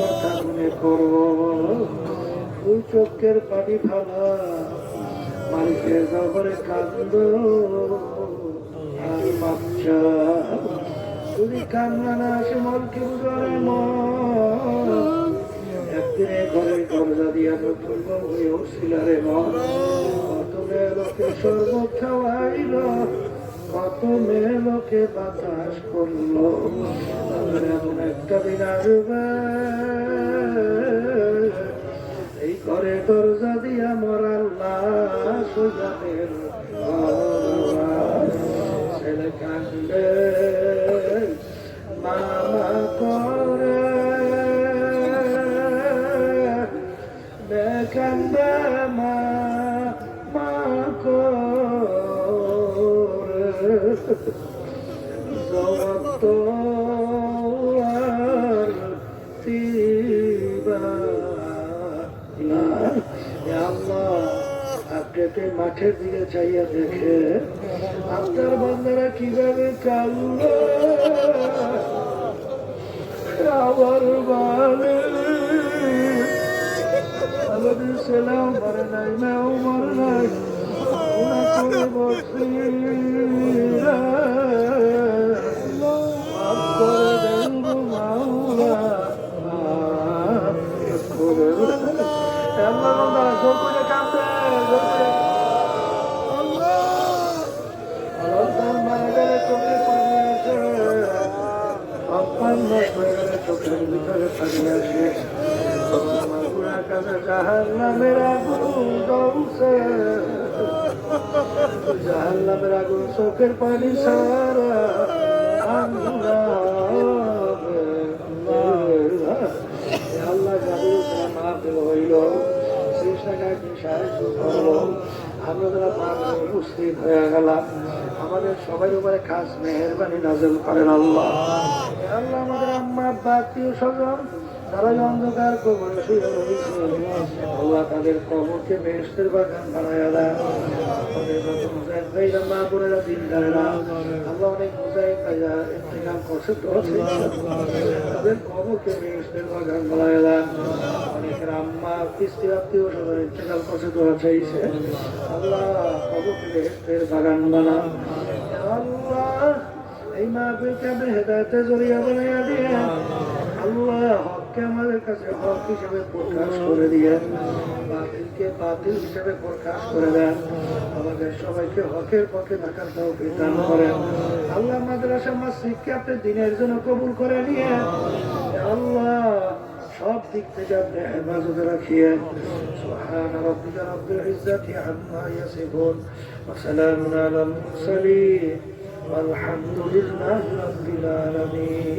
কথা মনে করবো, দুই চোখের পানি ফালা মালিকের জবরে কান্দ আর বাচ্চা যদি কান্না না আসে মনকে বুঝারে মন একদিনে ঘরের দরজা দিয়া নতুন হয়ে উঠছিল রে মন। কত মেয়ে লোকে শরবত খাওয়াইল, কত মেয়ে লোকে বাতাস করলো, এমন একটা দিন আসবে এই ঘরে দরজা দিয়া মরার লাশ যাদের ছেলে কান্দে মামা করে কান্দে মা করে জগত আর আপনি মাঠের দিকে চাইয়া দেখে আপনার বান্দারা কিভাবে কাঁদল, আবার বলে আমাদের ছেলেও মরে নাই, মেয়েও মরে নাই, ওরা করে বসি করে দেব মাওলা করে কাঁদে চোখের ভিতরে পানি আসে, জাহান্নামের আগুন জ্বলছে, জাহান্নামের আগুন চোখের পানি সারা আল্লাহ জানি মাফ হইল, চেষ্টাকে সাহায্য করলো, আমরা যারা উপস্থিত হয়ে গেলাম আমাদের সবাই উপরে খাস মেহেরবানি নাজেল করেন আল্লাহ। আল্লাহ আমাদের আম্মা আব্বা আত্মীয় স্বজন তারা অন্ধকার কবরে শুয়ে রয়েছে, আল্লাহ তাদের কবরকে বেহেশতের বাগান বানায় দেয়। আমাদের নতুন মুজাহিদ ভাইরা মা বোনেরা দিনদারেরা আল্লাহ অনেক মুজাহিদ ভাইরা ইন্তেকাল করছে, তাদের কবরকে বেহেশতের বাগান বানায় দেয়। অনেকের আম্মা কিস্তির আত্মীয় স্বজন ইন্তেকাল করছে, দোয়া চাইছে আল্লাহ কবরকে বেহেশতের বাগান বানা। আল্লাহ এই মা বোনকে আপনি হেদায়েতের জরিয়া বানাইয়া দিয়ে আল্লাহ হককে আমাদের কাছে হক হিসেবে প্রকাশ করে দিয়ে বাতিলকে বাতিল হিসেবে প্রকাশ করে দেন। আমাদের সবাইকে হকের পক্ষে থাকার তৌফিক দান করেন আল্লাহ। মাদ্রাসা মসজিদকে আপনি দিনের জন্য কবুল করে নিয়ে আল্লাহ সব দিক থেকে আপনি হেফাজতে রাখিয়ে। সুবহান রাব্বিকা রাব্বিল ইজ্জাতি আম্মা ইয়াসিফুন ওয়া সালামুন আলাল মুরসালিন ওয়ালহামদুলিল্লাহি রাব্বিল আলামিন।